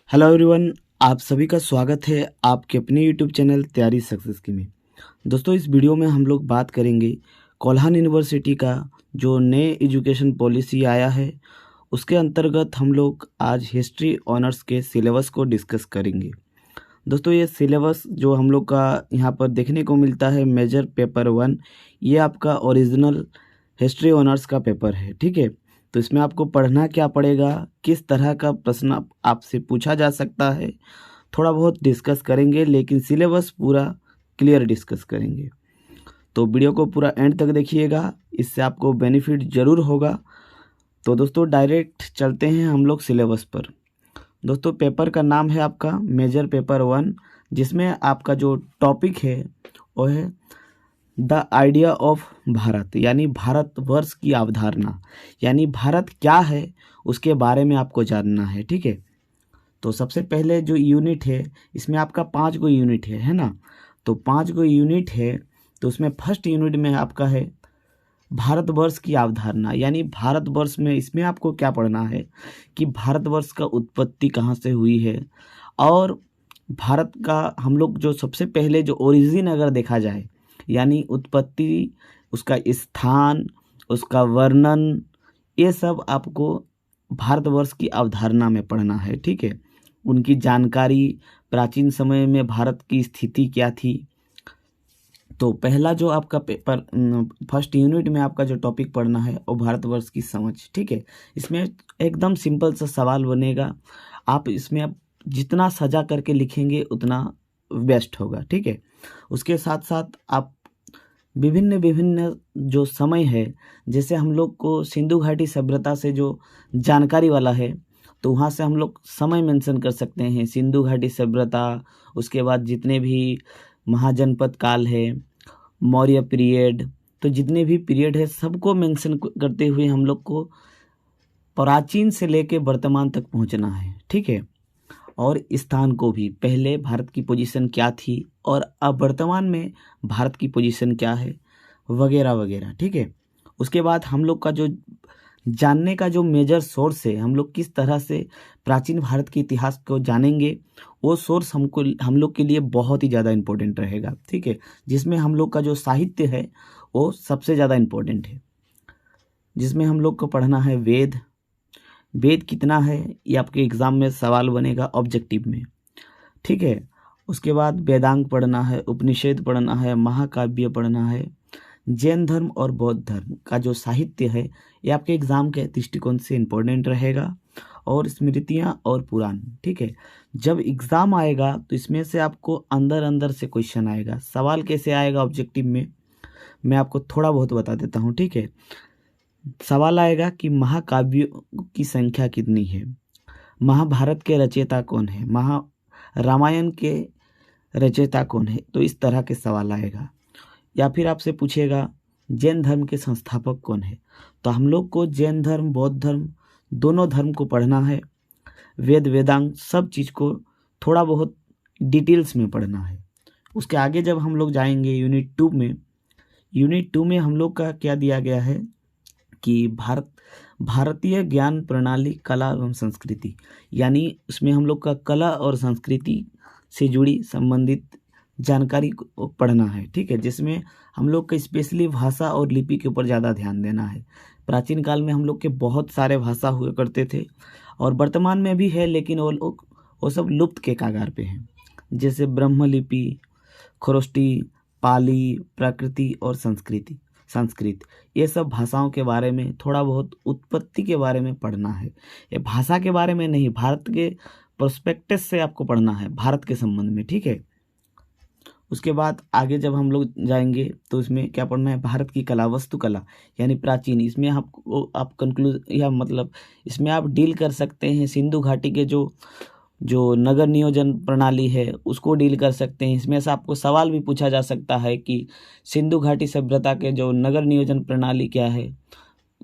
Hello everyone, आप सभी का स्वागत है आपके अपने यूट्यूब चैनल तैयारी सक्सेस की में। दोस्तों, इस वीडियो में हम लोग बात करेंगे कोल्हान यूनिवर्सिटी का जो नए एजुकेशन पॉलिसी आया है उसके अंतर्गत हम लोग आज हिस्ट्री ऑनर्स के सिलेबस को डिस्कस करेंगे। दोस्तों, ये सिलेबस जो हम लोग का यहाँ पर देखने को मिलता है मेजर पेपर 1, ये आपका ओरिजिनल हिस्ट्री ऑनर्स का पेपर है। ठीक है, तो इसमें आपको पढ़ना क्या पड़ेगा, किस तरह का प्रश्न आपसे पूछा जा सकता है, थोड़ा बहुत डिस्कस करेंगे, लेकिन सिलेबस पूरा क्लियर डिस्कस करेंगे। तो वीडियो को पूरा एंड तक देखिएगा, इससे आपको बेनिफिट ज़रूर होगा। तो दोस्तों, डायरेक्ट चलते हैं हम लोग सिलेबस पर। दोस्तों, पेपर का नाम है आपका मेजर पेपर 1, जिसमें आपका जो टॉपिक है वो है द आइडिया ऑफ भारत, यानी भारतवर्ष की अवधारणा, यानी भारत क्या है उसके बारे में आपको जानना है। ठीक है, तो सबसे पहले जो यूनिट है इसमें आपका 5 गो यूनिट है ना। तो 5 गो यूनिट है, तो उसमें फर्स्ट यूनिट में आपका है भारतवर्ष की अवधारणा, यानी भारतवर्ष में इसमें आपको क्या पढ़ना है कि भारतवर्ष का उत्पत्ति कहाँ से हुई है, और भारत का हम लोग जो सबसे पहले जो ओरिजिन अगर देखा जाए, यानी उत्पत्ति, उसका स्थान, उसका वर्णन, ये सब आपको भारतवर्ष की अवधारणा में पढ़ना है। ठीक है, उनकी जानकारी, प्राचीन समय में भारत की स्थिति क्या थी। तो पहला जो आपका पेपर फर्स्ट यूनिट में आपका जो टॉपिक पढ़ना है वो भारतवर्ष की समझ। ठीक है, इसमें एकदम सिंपल सा सवाल बनेगा, आप इसमें आप जितना सजा करके लिखेंगे उतना बेस्ट होगा। ठीक है, उसके साथ साथ आप विभिन्न विभिन्न जो समय है, जैसे हम लोग को सिंधु घाटी सभ्यता से जो जानकारी वाला है, तो वहाँ से हम लोग समय मेंशन कर सकते हैं, सिंधु घाटी सभ्यता, उसके बाद जितने भी महाजनपद काल है, मौर्य पीरियड, तो जितने भी पीरियड है सबको मेंशन करते हुए हम लोग को प्राचीन से लेके वर्तमान तक पहुँचना है। ठीक है, और स्थान को भी, पहले भारत की पोजीशन क्या थी और अब वर्तमान में भारत की पोजीशन क्या है, वगैरह वगैरह। ठीक है, उसके बाद हम लोग का जो जानने का जो मेजर सोर्स है, हम लोग किस तरह से प्राचीन भारत के इतिहास को जानेंगे, वो सोर्स हम लोग के लिए बहुत ही ज़्यादा इम्पोर्टेंट रहेगा। ठीक है, जिसमें हम लोग का जो साहित्य है वो सबसे ज़्यादा इम्पोर्टेंट है, जिसमें हम लोग को पढ़ना है वेद। वेद कितना है ये आपके एग्ज़ाम में सवाल बनेगा ऑब्जेक्टिव में। ठीक है, उसके बाद वेदांग पढ़ना है, उपनिषद पढ़ना है, महाकाव्य पढ़ना है, जैन धर्म और बौद्ध धर्म का जो साहित्य है ये आपके एग्ज़ाम के दृष्टिकोण से इम्पोर्टेंट रहेगा, और स्मृतियाँ और पुराण। ठीक है, जब एग्ज़ाम आएगा तो इसमें से आपको अंदर अंदर से क्वेश्चन आएगा। सवाल कैसे आएगा ऑब्जेक्टिव में, मैं आपको थोड़ा बहुत बता देता हूँ। ठीक है, सवाल आएगा कि महाकाव्यों की संख्या कितनी है, महाभारत के रचयिता कौन है, रामायण के रचयिता कौन है, तो इस तरह के सवाल आएगा। या फिर आपसे पूछेगा जैन धर्म के संस्थापक कौन है, तो हम लोग को जैन धर्म, बौद्ध धर्म, दोनों धर्म को पढ़ना है। वेद वेदांग सब चीज़ को थोड़ा बहुत डिटेल्स में पढ़ना है। उसके आगे जब हम लोग जाएंगे यूनिट 2 में हम लोग का क्या दिया गया है कि भारतीय ज्ञान प्रणाली, कला एवं संस्कृति, यानी उसमें हम लोग का कला और संस्कृति से जुड़ी संबंधित जानकारी को पढ़ना है। ठीक है, जिसमें हम लोग का स्पेशली भाषा और लिपि के ऊपर ज़्यादा ध्यान देना है। प्राचीन काल में हम लोग के बहुत सारे भाषा हुआ करते थे और वर्तमान में भी है, लेकिन वो सब लुप्त के कगार पे हैं, जैसे ब्रह्मलिपि, खरोष्टी, पाली, प्राकृति और संस्कृत, ये सब भाषाओं के बारे में, थोड़ा बहुत उत्पत्ति के बारे में पढ़ना है। ये भाषा के बारे में नहीं, भारत के पर्सपेक्टिव से आपको पढ़ना है, भारत के संबंध में। ठीक है, उसके बाद आगे जब हम लोग जाएंगे तो इसमें क्या पढ़ना है, भारत की कला, वस्तुकला, यानी प्राचीन। इसमें आप कंक्लूज या मतलब इसमें आप डील कर सकते हैं सिंधु घाटी के जो नगर नियोजन प्रणाली है उसको डील कर सकते हैं। इसमें से आपको सवाल भी पूछा जा सकता है कि सिंधु घाटी सभ्यता के जो नगर नियोजन प्रणाली क्या है।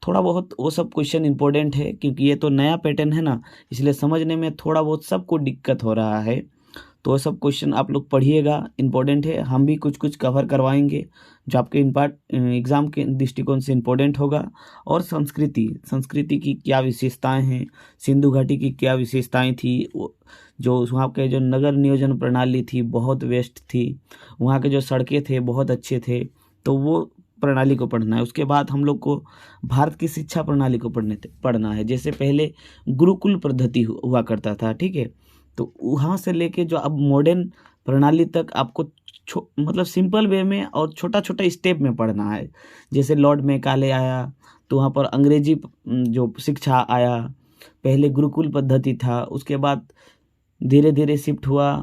थोड़ा बहुत वो सब क्वेश्चन इंपॉर्टेंट है, क्योंकि ये तो नया पैटर्न है ना, इसलिए समझने में थोड़ा बहुत सबको दिक्कत हो रहा है। तो वो सब क्वेश्चन आप लोग पढ़िएगा, इम्पोर्टेंट है। हम भी कुछ कुछ कवर करवाएंगे जो आपके एग्ज़ाम के दृष्टिकोण से इम्पोर्टेंट होगा। और संस्कृति की क्या विशेषताएं हैं, सिंधु घाटी की क्या विशेषताएं थी, जो वहाँ के जो नगर नियोजन प्रणाली थी बहुत बेस्ट थी, वहाँ के जो सड़कें थे बहुत अच्छे थे, तो वो प्रणाली को पढ़ना है। उसके बाद हम लोग को भारत की शिक्षा प्रणाली को पढ़ना है। जैसे पहले गुरुकुल पद्धति हुआ करता था, ठीक है, तो वहाँ से लेके जो अब मॉडर्न प्रणाली तक आपको मतलब सिंपल वे में और छोटा छोटा स्टेप में पढ़ना है। जैसे लॉर्ड मैकाले आया तो वहाँ पर अंग्रेजी जो शिक्षा आया, पहले गुरुकुल पद्धति था, उसके बाद धीरे धीरे शिफ्ट हुआ,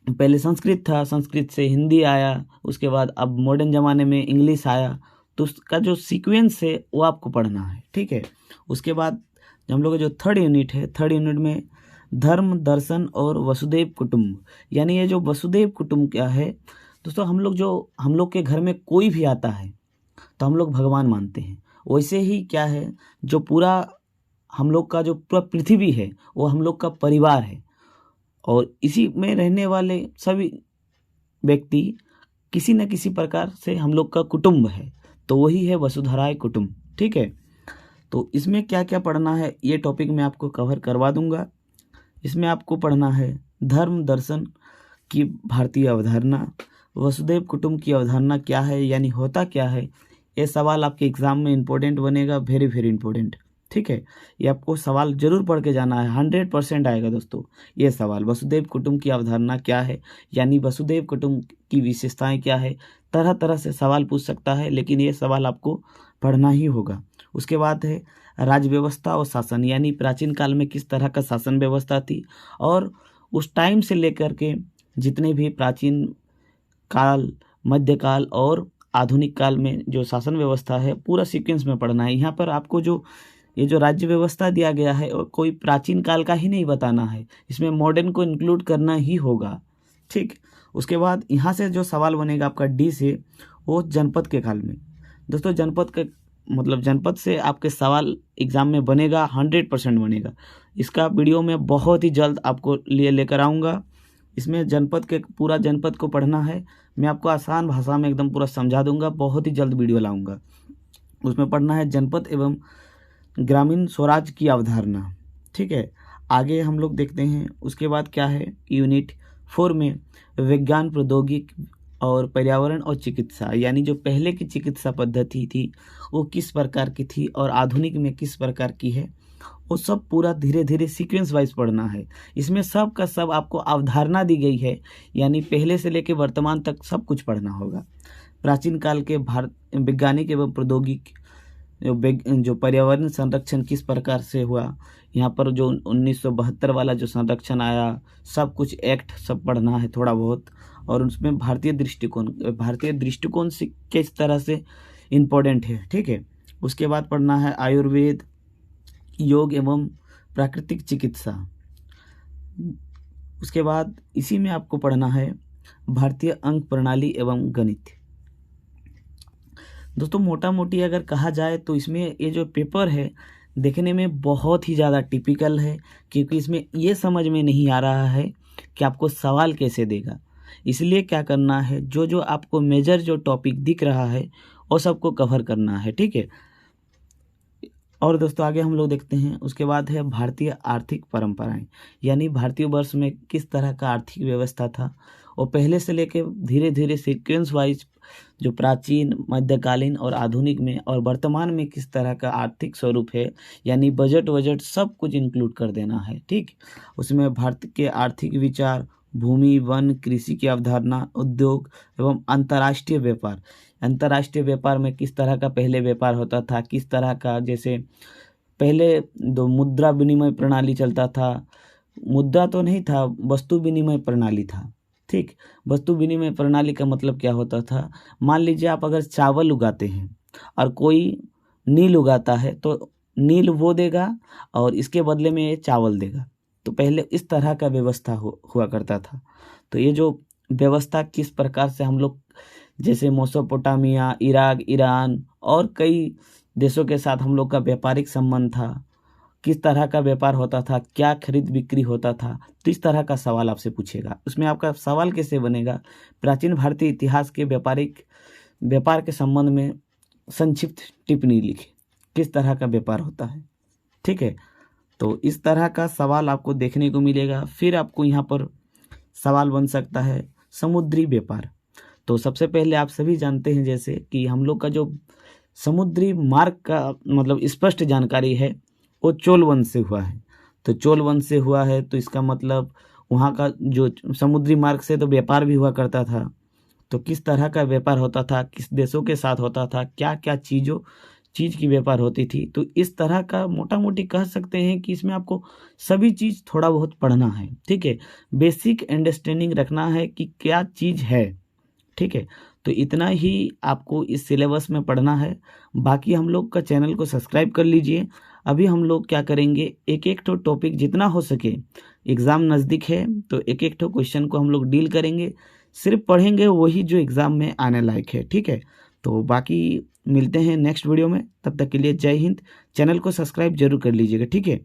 पहले संस्कृत था, संस्कृत से हिंदी आया, उसके बाद अब मॉडर्न ज़माने में इंग्लिश आया। तो उसका जो सीक्वेंस है वो आपको पढ़ना है, ठीक है। उसके बाद हम लोग का जो थर्ड यूनिट है, थर्ड यूनिट में धर्म, दर्शन और वसुदेव कुटुंब, यानी ये जो वसुदेव कुटुंब क्या है दोस्तों, हम लोग के घर में कोई भी आता है तो हम लोग भगवान मानते हैं। वैसे ही क्या है, जो पूरा हम लोग का जो पूरा पृथ्वी है वो हम लोग का परिवार है, और इसी में रहने वाले सभी व्यक्ति किसी न किसी प्रकार से हम लोग का कुटुंब है, तो वही है वसुधराय कुटुंब, ठीक है। तो इसमें क्या क्या पढ़ना है ये टॉपिक मैं आपको कवर करवा दूंगा। इसमें आपको पढ़ना है धर्म दर्शन की भारतीय अवधारणा, वसुदेव कुटुंब की अवधारणा क्या है, यानी होता क्या है। ये सवाल आपके एग्जाम में इम्पोर्टेंट बनेगा, वेरी वेरी इंपॉर्टेंट, ठीक है। ये आपको सवाल जरूर पढ़ के जाना है, 100% आएगा दोस्तों ये सवाल। वसुदेव कुटुंब की अवधारणा क्या है, यानी वसुदेव कुटुंब की विशेषताएं क्या है, तरह तरह से सवाल पूछ सकता है, लेकिन ये सवाल आपको पढ़ना ही होगा। उसके बाद है राज्य व्यवस्था और शासन, यानी प्राचीन काल में किस तरह का शासन व्यवस्था थी, और उस टाइम से लेकर के जितने भी प्राचीन काल, मध्यकाल और आधुनिक काल में जो शासन व्यवस्था है पूरा सीक्वेंस में पढ़ना है। यहाँ पर आपको ये जो राज्य व्यवस्था दिया गया है कोई प्राचीन काल का ही नहीं बताना है, इसमें मॉडर्न को इंक्लूड करना ही होगा, ठीक। उसके बाद यहाँ से जो सवाल बनेगा आपका डी से, वो जनपद के काल में। दोस्तों जनपद से आपके सवाल एग्जाम में बनेगा, 100% बनेगा। इसका वीडियो मैं बहुत ही जल्द आपको लेकर आऊँगा। इसमें पूरा जनपद को पढ़ना है, मैं आपको आसान भाषा में एकदम पूरा समझा दूंगा, बहुत ही जल्द वीडियो लाऊंगा। उसमें पढ़ना है जनपद एवं ग्रामीण स्वराज की अवधारणा, ठीक है। आगे हम लोग देखते हैं उसके बाद क्या है, यूनिट 4 में विज्ञान, प्रौद्योगिकी और पर्यावरण और चिकित्सा, यानी जो पहले की चिकित्सा पद्धति थी वो किस प्रकार की थी और आधुनिक में किस प्रकार की है, वो सब पूरा धीरे धीरे सीक्वेंस वाइज पढ़ना है। इसमें सब का सब आपको अवधारणा दी गई है, यानी पहले से लेकर वर्तमान तक सब कुछ पढ़ना होगा। प्राचीन काल के वैज्ञानिक एवं प्रौद्योगिक जो पर्यावरण संरक्षण किस प्रकार से हुआ, यहाँ पर जो 1972 वाला जो संरक्षण आया, सब कुछ एक्ट सब पढ़ना है थोड़ा बहुत। और उसमें भारतीय दृष्टिकोण से किस तरह से इम्पोर्टेंट है, ठीक है। उसके बाद पढ़ना है आयुर्वेद, योग एवं प्राकृतिक चिकित्सा। उसके बाद इसी में आपको पढ़ना है भारतीय अंक प्रणाली एवं गणित। दोस्तों मोटा मोटी अगर कहा जाए तो इसमें ये जो पेपर है देखने में बहुत ही ज़्यादा टिपिकल है, क्योंकि इसमें ये समझ में नहीं आ रहा है कि आपको सवाल कैसे देगा। इसलिए क्या करना है, जो आपको मेजर जो टॉपिक दिख रहा है वो सबको कवर करना है, ठीक है। और दोस्तों आगे हम लोग देखते हैं, उसके बाद है भारतीय आर्थिक परंपराएं, यानी भारतीय वर्ष में किस तरह का आर्थिक व्यवस्था था, और पहले से लेके धीरे धीरे सीक्वेंस वाइज जो प्राचीन, मध्यकालीन और आधुनिक में और वर्तमान में किस तरह का आर्थिक स्वरूप है, यानी बजट सब कुछ इंक्लूड कर देना है, ठीक। उसमें भारत के आर्थिक विचार, भूमि, वन, कृषि की अवधारणा, उद्योग एवं अंतर्राष्ट्रीय व्यापार। अंतर्राष्ट्रीय व्यापार में किस तरह का पहले व्यापार होता था, किस तरह का, जैसे पहले दो मुद्रा विनिमय प्रणाली चलता था, मुद्रा तो नहीं था, वस्तु विनिमय प्रणाली था, ठीक। वस्तु विनिमय प्रणाली का मतलब क्या होता था, मान लीजिए आप अगर चावल उगाते हैं और कोई नील उगाता है तो नील वो देगा और इसके बदले में ये चावल देगा। तो पहले इस तरह का व्यवस्था हुआ करता था। तो ये जो व्यवस्था किस प्रकार से हम लोग, जैसे मेसोपोटामिया, इराक, ईरान और कई देशों के साथ हम लोग का व्यापारिक संबंध था, किस तरह का व्यापार होता था, क्या खरीद बिक्री होता था, तो इस तरह का सवाल आपसे पूछेगा। उसमें आपका सवाल कैसे बनेगा, प्राचीन भारतीय इतिहास के व्यापार के संबंध में संक्षिप्त टिप्पणी लिखे, किस तरह का व्यापार होता है। ठीक है, तो इस तरह का सवाल आपको देखने को मिलेगा। फिर आपको यहाँ पर सवाल बन सकता है समुद्री व्यापार। तो सबसे पहले आप सभी जानते हैं जैसे कि हम लोग का जो समुद्री मार्ग का मतलब स्पष्ट जानकारी है वो चोल वंश से हुआ है। तो चोल वंश से हुआ है तो इसका मतलब वहाँ का जो समुद्री मार्ग से तो व्यापार भी हुआ करता था। तो किस तरह का व्यापार होता था, किस देशों के साथ होता था, क्या क्या चीज़ की व्यापार होती थी, तो इस तरह का मोटा मोटी कह सकते हैं कि इसमें आपको सभी चीज़ थोड़ा बहुत पढ़ना है। ठीक है, बेसिक अंडरस्टैंडिंग रखना है कि क्या चीज़ है। ठीक है, तो इतना ही आपको इस सिलेबस में पढ़ना है। बाकी हम लोग का चैनल को सब्सक्राइब कर लीजिए। अभी हम लोग क्या करेंगे, एक एक तो टॉपिक जितना हो सके, एग्ज़ाम नज़दीक है तो एक एक तो क्वेश्चन को हम लोग डील करेंगे, सिर्फ पढ़ेंगे वही जो एग्ज़ाम में आने लायक है। ठीक है, तो बाकी मिलते हैं नेक्स्ट वीडियो में, तब तक के लिए जय हिंद। चैनल को सब्सक्राइब जरूर कर लीजिएगा। ठीक है।